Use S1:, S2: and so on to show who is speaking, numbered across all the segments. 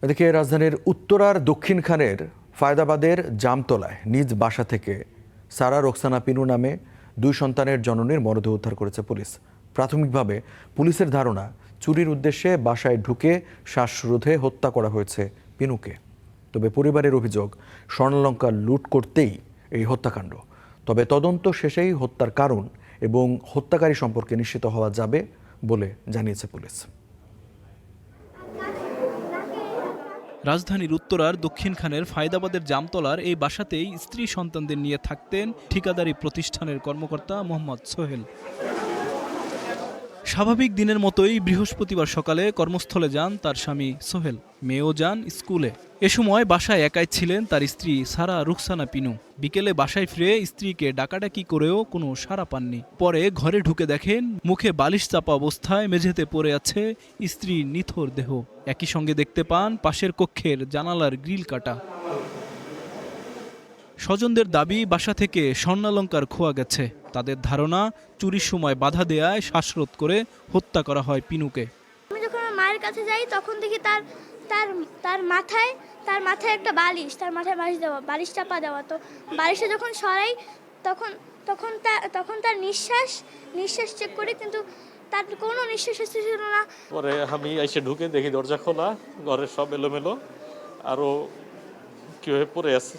S1: এদিকে রাজধানীর উত্তরার দক্ষিণখানের ফায়দাবাদের জামতলায় নিজ বাসা থেকে সারা রোকসানা পিনু নামে 2 সন্তানের জননীর মরদেহ উদ্ধার করেছে পুলিশ। প্রাথমিকভাবে পুলিশের ধারণা চুরির উদ্দেশ্যে বাসায় ঢুকে শ্বাসরোধে হত্যা করা হয়েছে পিনুকে। তবে পরিবারের অভিযোগ স্বর্ণালঙ্কার লুট করতেই এই হত্যাকাণ্ড। তবে তদন্ত শেষেই হত্যার কারণ এবং হত্যাকারী সম্পর্কে নিশ্চিত হওয়া যাবে বলে জানিয়েছে পুলিশ।
S2: রাজধানীর উত্তরার দক্ষিণখানের ফায়দাবাদের জামতলার এই বাসাতেই স্ত্রী সন্তানদের নিয়ে থাকতেন ঠিকাদারি প্রতিষ্ঠানের কর্মকর্তা মোহাম্মদ সোহেল। স্বাভাবিক দিনের মতোই বৃহস্পতিবার সকালে কর্মস্থলে যান তার স্বামী সোহেল, মেয়েও যান স্কুলে। এ সময় বাসায় একাই ছিলেন তার স্ত্রী সারা রুকসানা পিনু। বিকেলে বাসায় ফিরে স্ত্রীকে ডাকাডাকি করেও কোনো সাড়া পাননি। পরে ঘরে ঢুকে দেখেন মুখে বালিশ চাপা অবস্থায় মেঝেতে পড়ে আছে স্ত্রীর নিথর দেহ। একই সঙ্গে দেখতে পান পাশের কক্ষের জানালার গ্রিল কাটা। স্বজনদের দাবি বাসা থেকে স্বর্ণালঙ্কার খোয়া গেছে। তাদের ধারণা চুরির সময় বাধা দেয়ায় শ্বাসরোধ করে হত্যা করা হয় পিনুকে।
S3: আমি যখন আমার মায়ের কাছে যাই তখন দেখি তার মাথায় একটা বালিশ, তার মাথায় বালিশ চাপা দেওয়া। তো বালিশটা যখন সরাই তখন তার নিঃশ্বাস চেক করি, কিন্তু তার কোনো নিঃশ্বাস ছিল না।
S4: পরে আমি এসে ঢুকে দেখি দরজা খোলা, ঘরের সব এলোমেলো, আরও কীভাবে পড়ে আছে।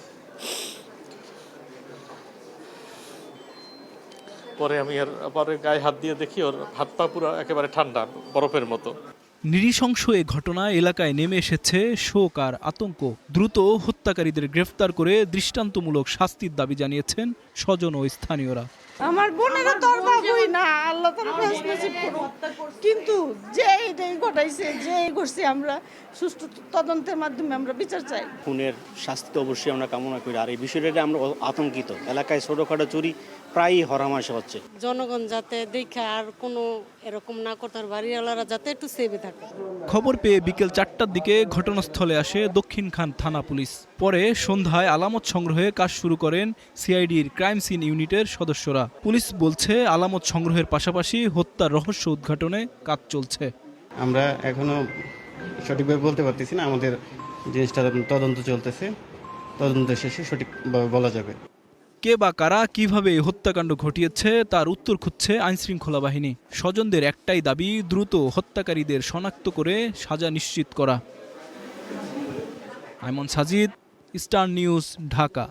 S4: পরে আমি আবার গায়ে হাত দিয়ে দেখি ওর হাত পা পুরো একেবারে ঠান্ডা, বরফের মতো।
S2: নৃশংস এ ঘটনায় এলাকায় নেমে এসেছে শোক আর আতঙ্ক। দ্রুত হত্যাকারীদের গ্রেফতার করে দৃষ্টান্তমূলক শাস্তির দাবি জানিয়েছেন স্বজন ও স্থানীয়রা।
S5: আমার বোনেরা তো আর পাবই না, আল্লাহ তাআলা ফেরেশতা নসিব করুক। কিন্তু যে এইটাই ঘটাইছে, যে করছে, আমরা সুষ্ঠু তদন্তের মাধ্যমে আমরা বিচার চাই।
S6: খুনের শাস্তি তো অবশ্যই আমরা কামনা করি। আর এই বিষয়টা আমরা আতঙ্কিত। এলাকায় ছোটখাটো চুরি প্রায়ই হরহামেশা হচ্ছে।
S7: জনগণ যাতে দেখে আর কোনো এরকম না করতে, বাড়িওয়ালারা যাতে একটু সেভে থাকে।
S2: খবর পেয়ে বিকেল 4টার দিকে ঘটনাস্থলে আসে দক্ষিণখান থানা পুলিশ। পরে সন্ধ্যায় আলামত সংগ্রহে কাজ শুরু করেন সিআইডির ক্রাইম সিন ইউনিটের সদস্যরা। পুলিশ বলছে আলামত সংগ্রহের পাশাপাশি হত্যার রহস্য উদ্ঘাটনে কাজ চলছে।
S8: আমরা এখনো সঠিকভাবে বলতে পারতেছি না, আমাদের জিনিসটা তদন্ত চলতেছে, তদন্ত শেষে সঠিকভাবে বলা যাবে।
S2: কে বা কারা কিভাবে এই হত্যাকাণ্ড ঘটিয়েছে তার উত্তর খুঁজছে আইনশৃঙ্খলা বাহিনী। স্বজনদের একটাই দাবি, দ্রুত হত্যাকারীদের শনাক্ত করে সাজা নিশ্চিত করা। আইমন সাজিদ, স্টার নিউজ, ঢাকা।